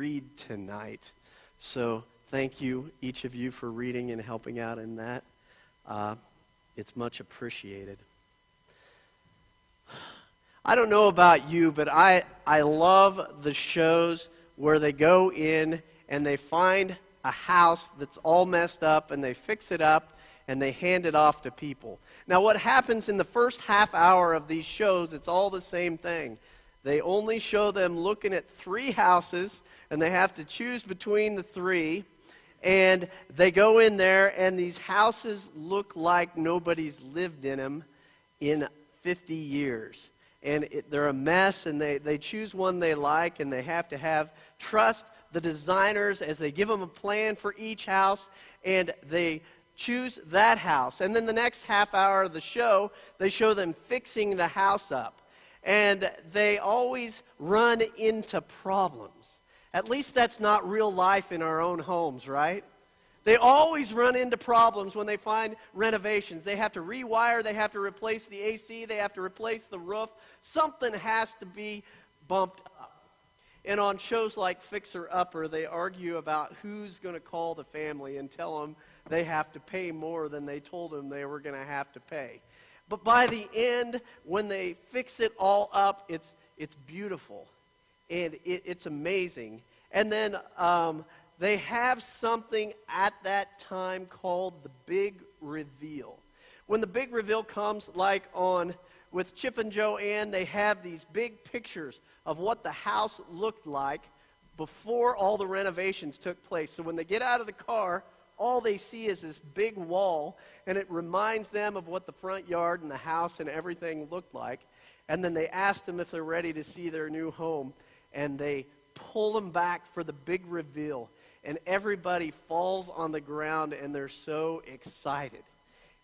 read tonight. So thank you, each of you, for reading and helping out in that. It's much appreciated. I don't know about you, but I love the shows where they go in and they find a house that's all messed up and they fix it up and they hand it off to people. Now what happens in the first half hour of these shows, it's all the same thing. They only show them looking at 3 houses and they have to choose between the 3. And they go in there and these houses look like nobody's lived in them in 50 years. And they're a mess, and they choose one they like, and they have to trust the designers as they give them a plan for each house, and they choose that house. And then the next half hour of the show, they show them fixing the house up. And they always run into problems. At least that's not real life in our own homes, right? They always run into problems when they find renovations. They have to rewire, they have to replace the AC, they have to replace the roof. Something has to be bumped up. And on shows like Fixer Upper, they argue about who's going to call the family and tell them they have to pay more than they told them they were going to have to pay. But by the end, when they fix it all up, it's beautiful. And it's amazing. And then they have something at that time called the big reveal. When the big reveal comes, like with Chip and Joanne, they have these big pictures of what the house looked like before all the renovations took place. So when they get out of the car, all they see is this big wall, and it reminds them of what the front yard and the house and everything looked like. And then they ask them if they're ready to see their new home, and they pull them back for the big reveal. And everybody falls on the ground, and they're so excited.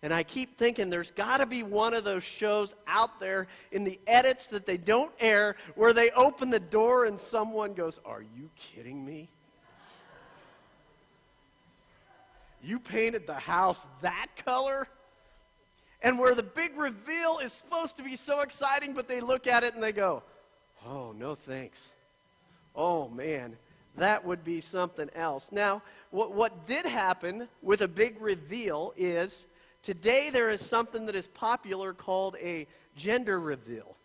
And I keep thinking there's got to be one of those shows out there in the edits that they don't air where they open the door and someone goes, "Are you kidding me? You painted the house that color?" And where the big reveal is supposed to be so exciting, but they look at it and they go, "Oh, no thanks. Oh, man, that would be something else." Now, what did happen with a big reveal is today there is something that is popular called a gender reveal,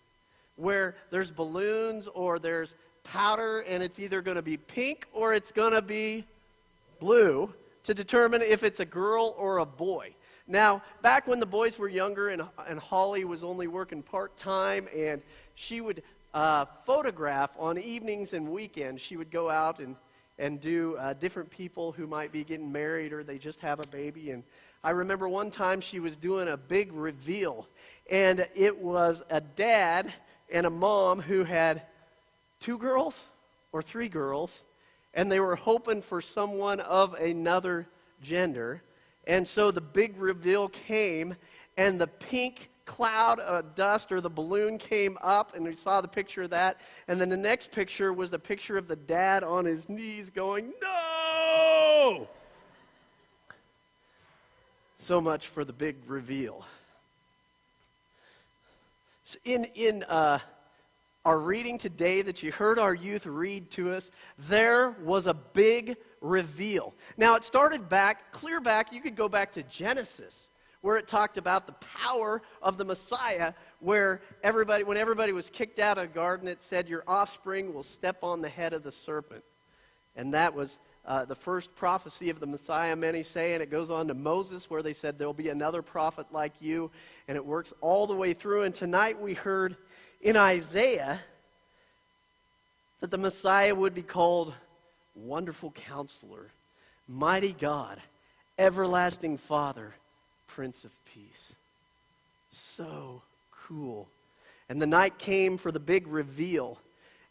where there's balloons or there's powder, and it's either going to be pink or it's going to be blue to determine if it's a girl or a boy. Now, back when the boys were younger and Holly was only working part-time, and she would photograph on evenings and weekends. She would go out and do different people who might be getting married or they just have a baby. And I remember one time she was doing a big reveal, and it was a dad and a mom who had 2 girls or 3 girls, and they were hoping for someone of another gender. And so the big reveal came, and the pink cloud of dust or the balloon came up, and we saw the picture of that. And then the next picture was the picture of the dad on his knees going, "No!" So much for the big reveal. So in our reading today that you heard our youth read to us, there was a big reveal. Now it started clear back, you could go back to Genesis, where it talked about the power of the Messiah, where when everybody was kicked out of the garden, it said, "Your offspring will step on the head of the serpent." And that was the first prophecy of the Messiah, many say, and it goes on to Moses, where they said, "There'll be another prophet like you," and it works all the way through. And tonight we heard in Isaiah that the Messiah would be called Wonderful Counselor, Mighty God, Everlasting Father, Prince of Peace. So cool. And the night came for the big reveal,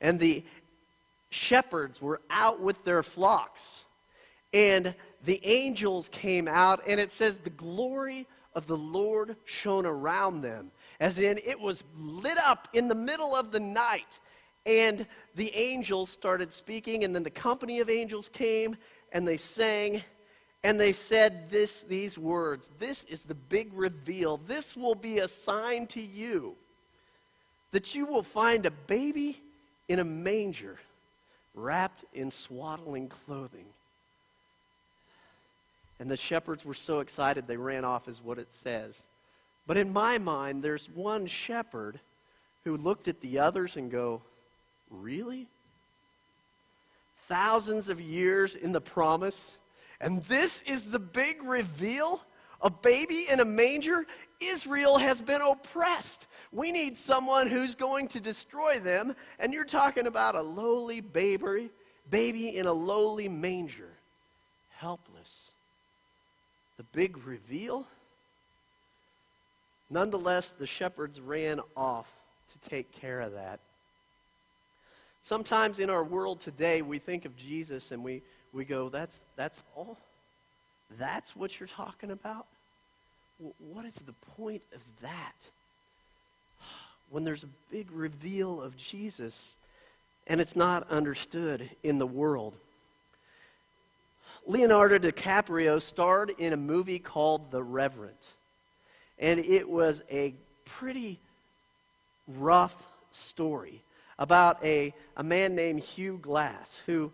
and the shepherds were out with their flocks, and the angels came out, and it says the glory of the Lord shone around them, as in it was lit up in the middle of the night. And the angels started speaking, and then the company of angels came, and they sang. And they said these words, "This is the big reveal. This will be a sign to you that you will find a baby in a manger wrapped in swaddling clothing. And the shepherds were so excited they ran off, is what it says. But in my mind, there's one shepherd who looked at the others and go, really? Thousands of years in the promise, and this is the big reveal? A baby in a manger? Israel has been oppressed. We need someone who's going to destroy them, and you're talking about a lowly baby in a lowly manger, helpless. The big reveal? Nonetheless, the shepherds ran off to take care of that. Sometimes in our world today, we think of Jesus and we go, that's all? That's what you're talking about? What is the point of that? When there's a big reveal of Jesus and it's not understood in the world. Leonardo DiCaprio starred in a movie called The Reverend. And it was a pretty rough story about a man named Hugh Glass, who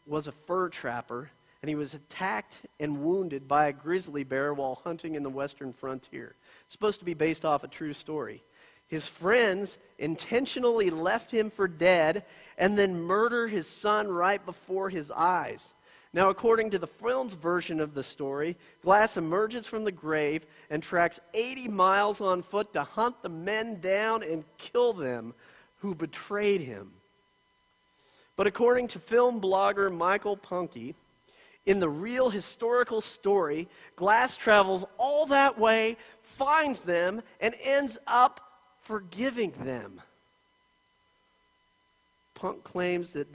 was a fur trapper, and he was attacked and wounded by a grizzly bear while hunting in the western frontier. It's supposed to be based off a true story. His friends intentionally left him for dead and then murder his son right before his eyes. Now, according to the film's version of the story, Glass emerges from the grave and tracks 80 miles on foot to hunt the men down and kill them who betrayed him. But according to film blogger Michael Punke, in the real historical story, Glass travels all that way, finds them, and ends up forgiving them. Punke claims that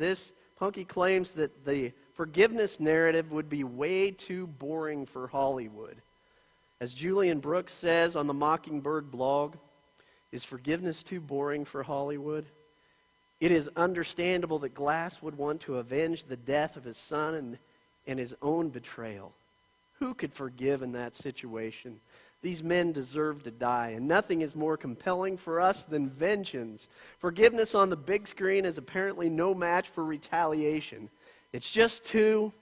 the forgiveness narrative would be way too boring for Hollywood. As Julian Brooks says on the Mockingbird blog, is forgiveness too boring for Hollywood? It is understandable that Glass would want to avenge the death of his son and his own betrayal. Who could forgive in that situation? These men deserve to die, and nothing is more compelling for us than vengeance. Forgiveness on the big screen is apparently no match for retaliation. It's just too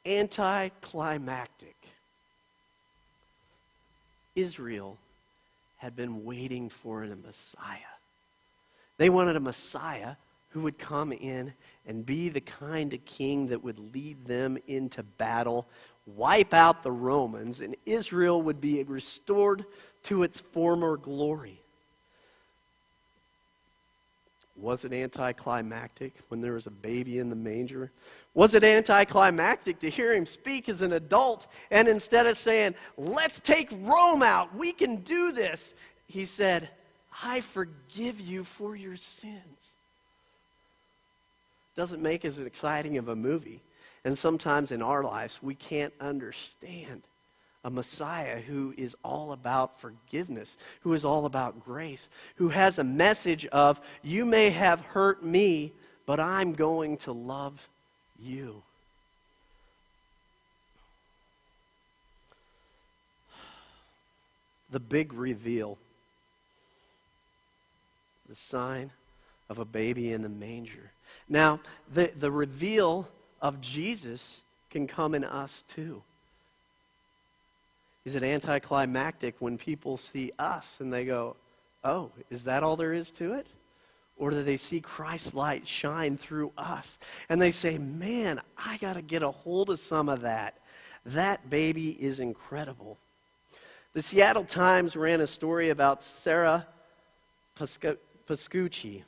anticlimactic. Israel had been waiting for a Messiah. They wanted a Messiah who would come in and be the kind of king that would lead them into battle, wipe out the Romans, and Israel would be restored to its former glory. Was it anticlimactic when there was a baby in the manger? Was it anticlimactic to hear him speak as an adult, and instead of saying, let's take Rome out, we can do this, he said, I forgive you for your sins. Doesn't make as exciting of a movie. And sometimes in our lives, we can't understand a Messiah who is all about forgiveness, who is all about grace, who has a message of, you may have hurt me, but I'm going to love you. The big reveal. The sign of a baby in the manger. Now, the reveal of Jesus can come in us too. Is it anticlimactic when people see us and they go, oh, is that all there is to it? Or do they see Christ's light shine through us? And they say, man, I got to get a hold of some of that. That baby is incredible. The Seattle Times ran a story about Sarah Pascucci,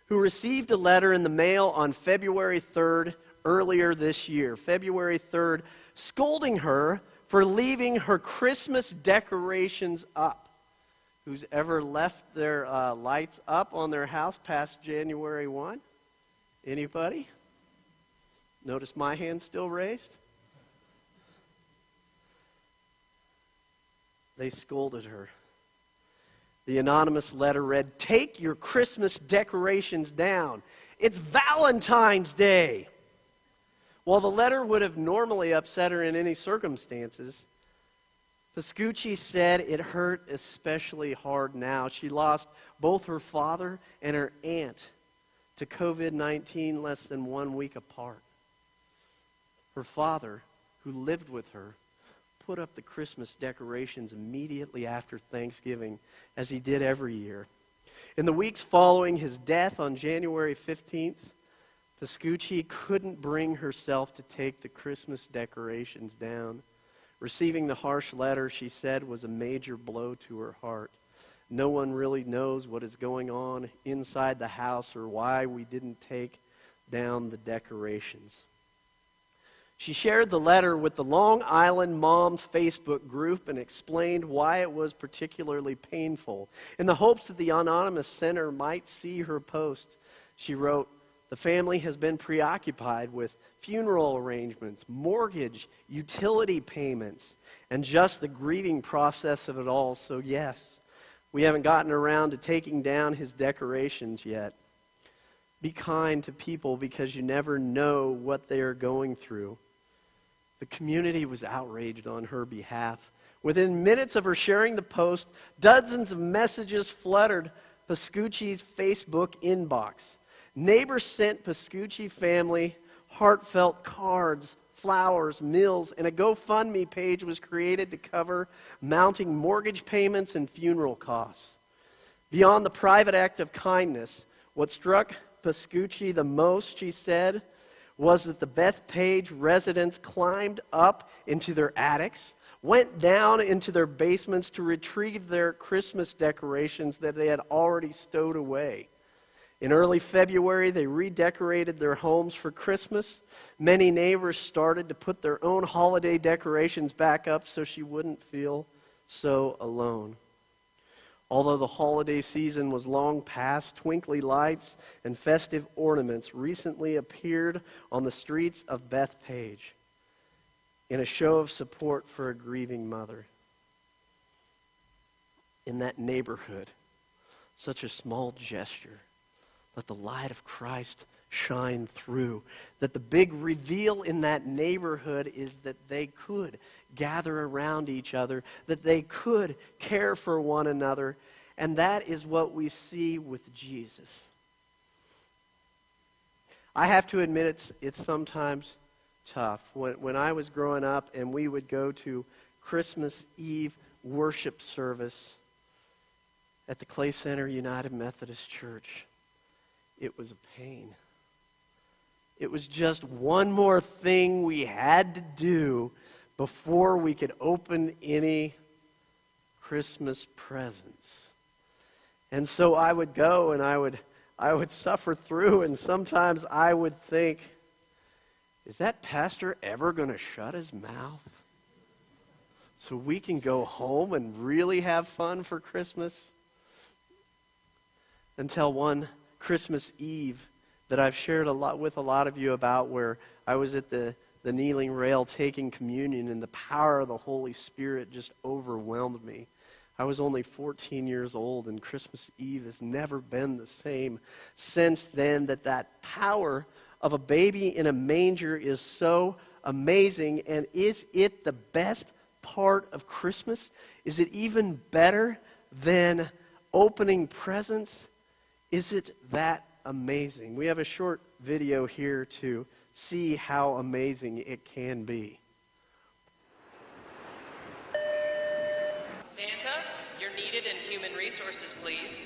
who received a letter in the mail on February 3rd earlier this year, February 3rd, scolding her for leaving her Christmas decorations up. Who's ever left their lights up on their house past January 1? Anybody? Notice my hand's still raised? They scolded her. The anonymous letter read, take your Christmas decorations down. It's Valentine's Day. While the letter would have normally upset her in any circumstances, Pascucci said it hurt especially hard now. She lost both her father and her aunt to COVID-19 less than 1 week apart. Her father, who lived with her, put up the Christmas decorations immediately after Thanksgiving, as he did every year. In the weeks following his death on January 15th, Pascucci couldn't bring herself to take the Christmas decorations down. Receiving the harsh letter, she said, was a major blow to her heart. No one really knows what is going on inside the house or why we didn't take down the decorations. She shared the letter with the Long Island Moms Facebook group and explained why it was particularly painful. In the hopes that the anonymous sender might see her post, she wrote, "The family has been preoccupied with funeral arrangements, mortgage, utility payments, and just the grieving process of it all. So yes, we haven't gotten around to taking down his decorations yet. Be kind to people because you never know what they are going through." The community was outraged on her behalf. Within minutes of her sharing the post, dozens of messages flooded Pascucci's Facebook inbox. Neighbors sent Pascucci family heartfelt cards, flowers, meals, and a GoFundMe page was created to cover mounting mortgage payments and funeral costs. Beyond the private act of kindness, what struck Pascucci the most, she said, was that the Bethpage residents climbed up into their attics, went down into their basements to retrieve their Christmas decorations that they had already stowed away. In early February, they redecorated their homes for Christmas. Many neighbors started to put their own holiday decorations back up so she wouldn't feel so alone. Although the holiday season was long past, twinkly lights and festive ornaments recently appeared on the streets of Bethpage in a show of support for a grieving mother. In that neighborhood, such a small gesture, let the light of Christ shine through. That the big reveal in that neighborhood is that they could gather around each other, that they could care for one another, and that is what we see with Jesus. I have to admit it's sometimes tough. When I was growing up and we would go to Christmas Eve worship service at the Clay Center United Methodist Church, it was a pain. It was just one more thing we had to do before we could open any Christmas presents. And so I would go and I would suffer through, and sometimes I would think, is that pastor ever going to shut his mouth so we can go home and really have fun for Christmas? Until one Christmas Eve that I've shared with a lot of you about, where I was at the kneeling rail taking communion and the power of the Holy Spirit just overwhelmed me. I was only 14 years old, and Christmas Eve has never been the same since then. That power of a baby in a manger is so amazing. And is it the best part of Christmas? Is it even better than opening presents? Is it that amazing? We have a short video here to see how amazing it can be. Santa, you're needed in human resources, please.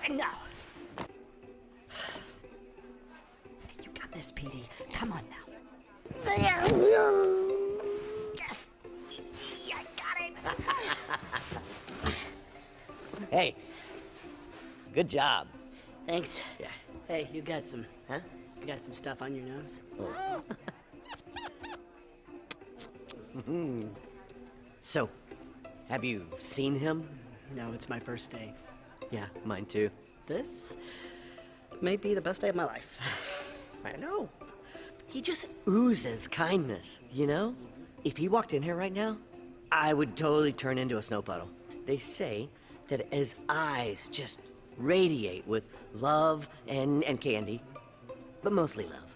No. You got this, Petey. Come on now. Yes. I got it. Hey, good job. Thanks. Yeah. Hey, you got some stuff on your nose? So, have you seen him? No, it's my first day. Yeah, mine too. This may be the best day of my life. I know. He just oozes kindness, you know? If he walked in here right now, I would totally turn into a snow puddle. They say that his eyes just radiate with love and candy, but mostly love.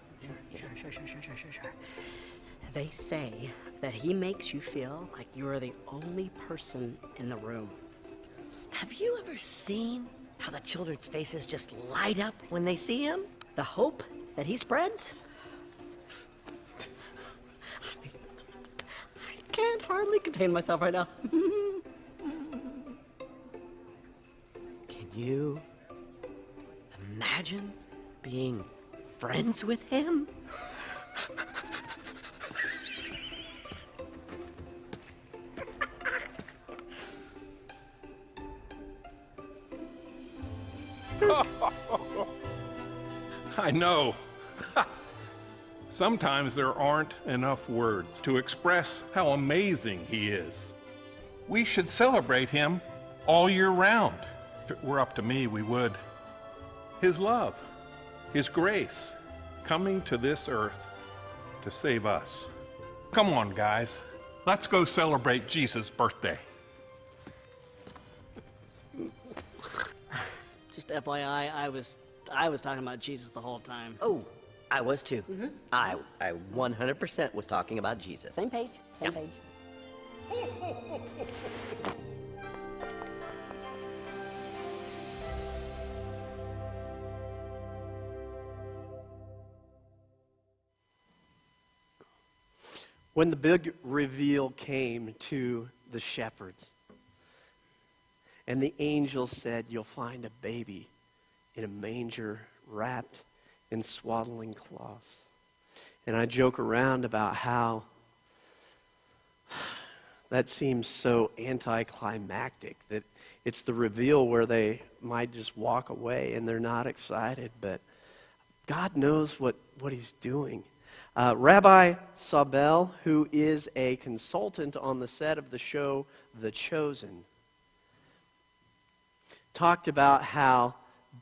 Sure. They say that he makes you feel like you are the only person in the room. Have you ever seen how the children's faces just light up when they see him? The hope that he spreads? I can't hardly contain myself right now. Can you imagine being friends with him? I know. Sometimes there aren't enough words to express how amazing he is. We should celebrate him all year round. If it were up to me, we would. His love, his grace, coming to this earth to save us. Come on, guys. Let's go celebrate Jesus' birthday. Just FYI, I was talking about Jesus the whole time. Oh, I was too. I 100% was talking about Jesus. Same page, same page. When the big reveal came to the shepherds, and the angel said, "You'll find a baby in a manger wrapped in swaddling cloths." And I joke around about how that seems so anticlimactic, that it's the reveal where they might just walk away and they're not excited, but God knows what he's doing. Rabbi Sabel, who is a consultant on the set of the show The Chosen, talked about how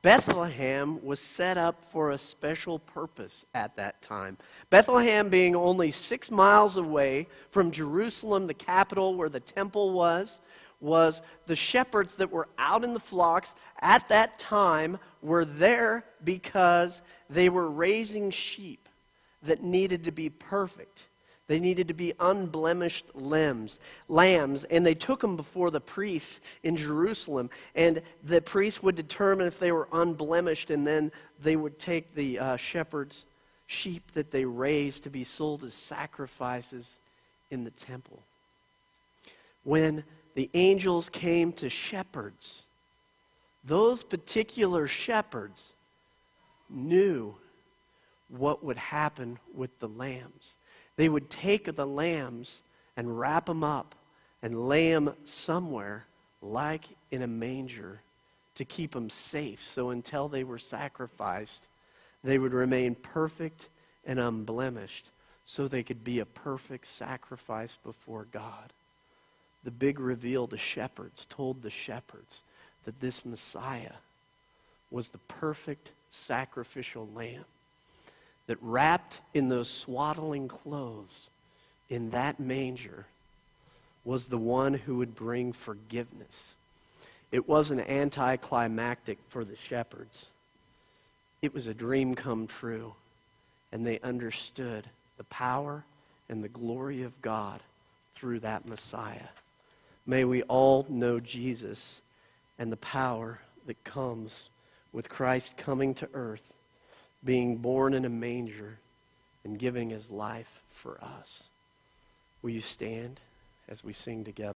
Bethlehem was set up for a special purpose at that time. Bethlehem being only 6 miles away from Jerusalem, the capital where the temple was the shepherds that were out in the flocks at that time were there because they were raising sheep that needed to be perfect. They needed to be unblemished lambs, and they took them before the priests in Jerusalem, and the priests would determine if they were unblemished, and then they would take the shepherds' sheep that they raised to be sold as sacrifices in the temple. When the angels came to shepherds, those particular shepherds knew what would happen with the lambs. They would take the lambs and wrap them up and lay them somewhere, like in a manger, to keep them safe. So until they were sacrificed, they would remain perfect and unblemished, so they could be a perfect sacrifice before God. The big reveal to shepherds told the shepherds that this Messiah was the perfect sacrificial lamb, that wrapped in those swaddling clothes in that manger was the one who would bring forgiveness. It wasn't anticlimactic for the shepherds. It was a dream come true, and they understood the power and the glory of God through that Messiah. May we all know Jesus and the power that comes with Christ coming to earth, being born in a manger, and giving his life for us. Will you stand as we sing together?